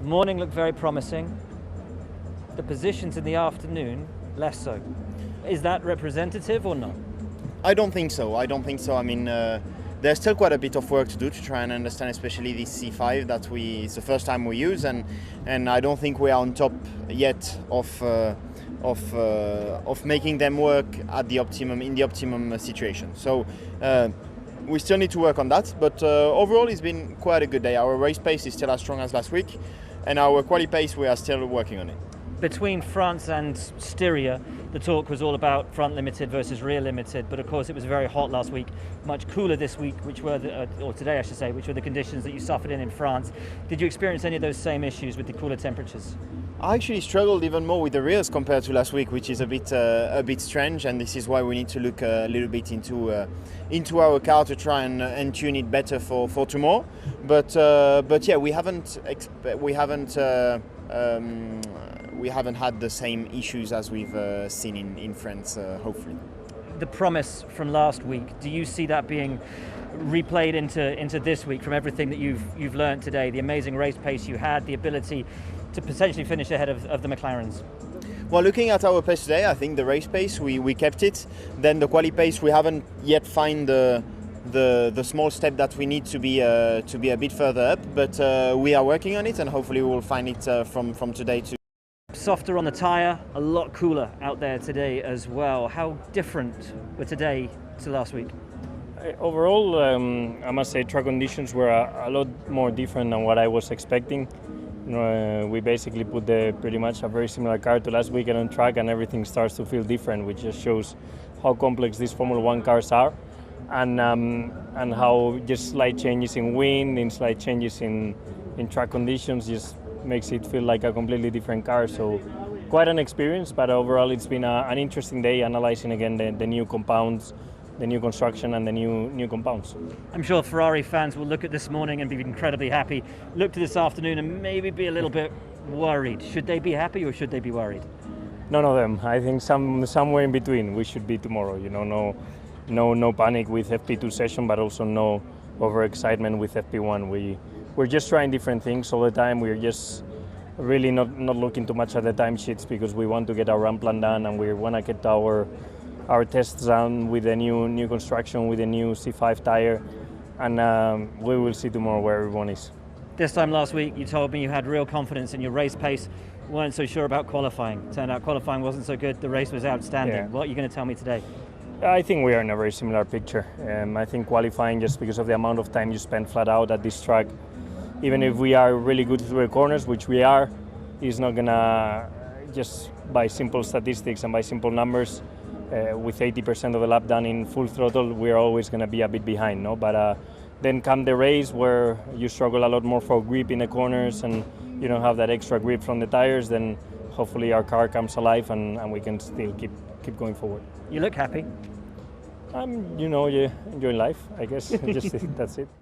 Morning looked very promising. The positions in the afternoon, less so. Is that representative or not? I don't think so. I mean, there's still quite a bit of work to do to try and understand, especially this C5 that it's the first time we use, and I don't think we are on top yet of making them work at the optimum in the optimum situation. So we still need to work on that. But overall, it's been quite a good day. Our race pace is still as strong as last week, and our quali pace, we are still working on it. Between France and Styria, the talk was all about front limited versus rear limited, but of course it was very hot last week, much cooler this week, or today I should say, which were the conditions that you suffered in France. Did you experience any of those same issues with the cooler temperatures? I actually struggled even more with the rears compared to last week, which is a bit strange, and this is why we need to look a little bit into our car to try and tune it better for tomorrow. But yeah, we haven't had the same issues as we've seen in France, hopefully. The promise from last week, do you see that being replayed into this week from everything that you've learned today? The amazing race pace you had, the ability to potentially finish ahead of the McLarens? Well, looking at our pace today, I think the race pace, we kept it. Then the quali pace, we haven't yet found the small step that we need to be a bit further up, but we are working on it, and hopefully we will find it from today too. Softer on the tyre, a lot cooler out there today as well. How different were today to last week? Overall, I must say track conditions were a lot more different than what I was expecting. We basically put pretty much a very similar car to last weekend on track, and everything starts to feel different, which just shows how complex these Formula One cars are, and how just slight changes in wind, in slight changes in track conditions just makes it feel like a completely different car. So quite an experience, but overall it's been an interesting day analyzing again the new compounds, the new construction and the new compounds. I'm sure Ferrari fans will look at this morning and be incredibly happy, look to this afternoon and maybe be a little bit worried. Should they be happy or should they be worried? None of them. I think somewhere in between we should be tomorrow. No panic with FP2 session, but also no overexcitement with FP1. We're just trying different things all the time. We're just really not looking too much at the timesheets because we want to get our run plan done, and we want to get our tests done with the new construction, with the new C5 tire, and we will see tomorrow where everyone is. This time last week you told me you had real confidence in your race pace, weren't so sure about qualifying. Turned out qualifying wasn't so good, the race was outstanding. Yeah. What are you going to tell me today? I think we are in a very similar picture. I think qualifying, just because of the amount of time you spend flat out at this track, even if we are really good through the corners, which we are, is not gonna, just by simple statistics and by simple numbers, with 80% of the lap done in full throttle, we're always gonna be a bit behind, no? But then come the race where you struggle a lot more for grip in the corners and you don't have that extra grip from the tires, then hopefully our car comes alive and we can still keep going forward. You look happy. I'm, enjoying life, I guess. Just that's it.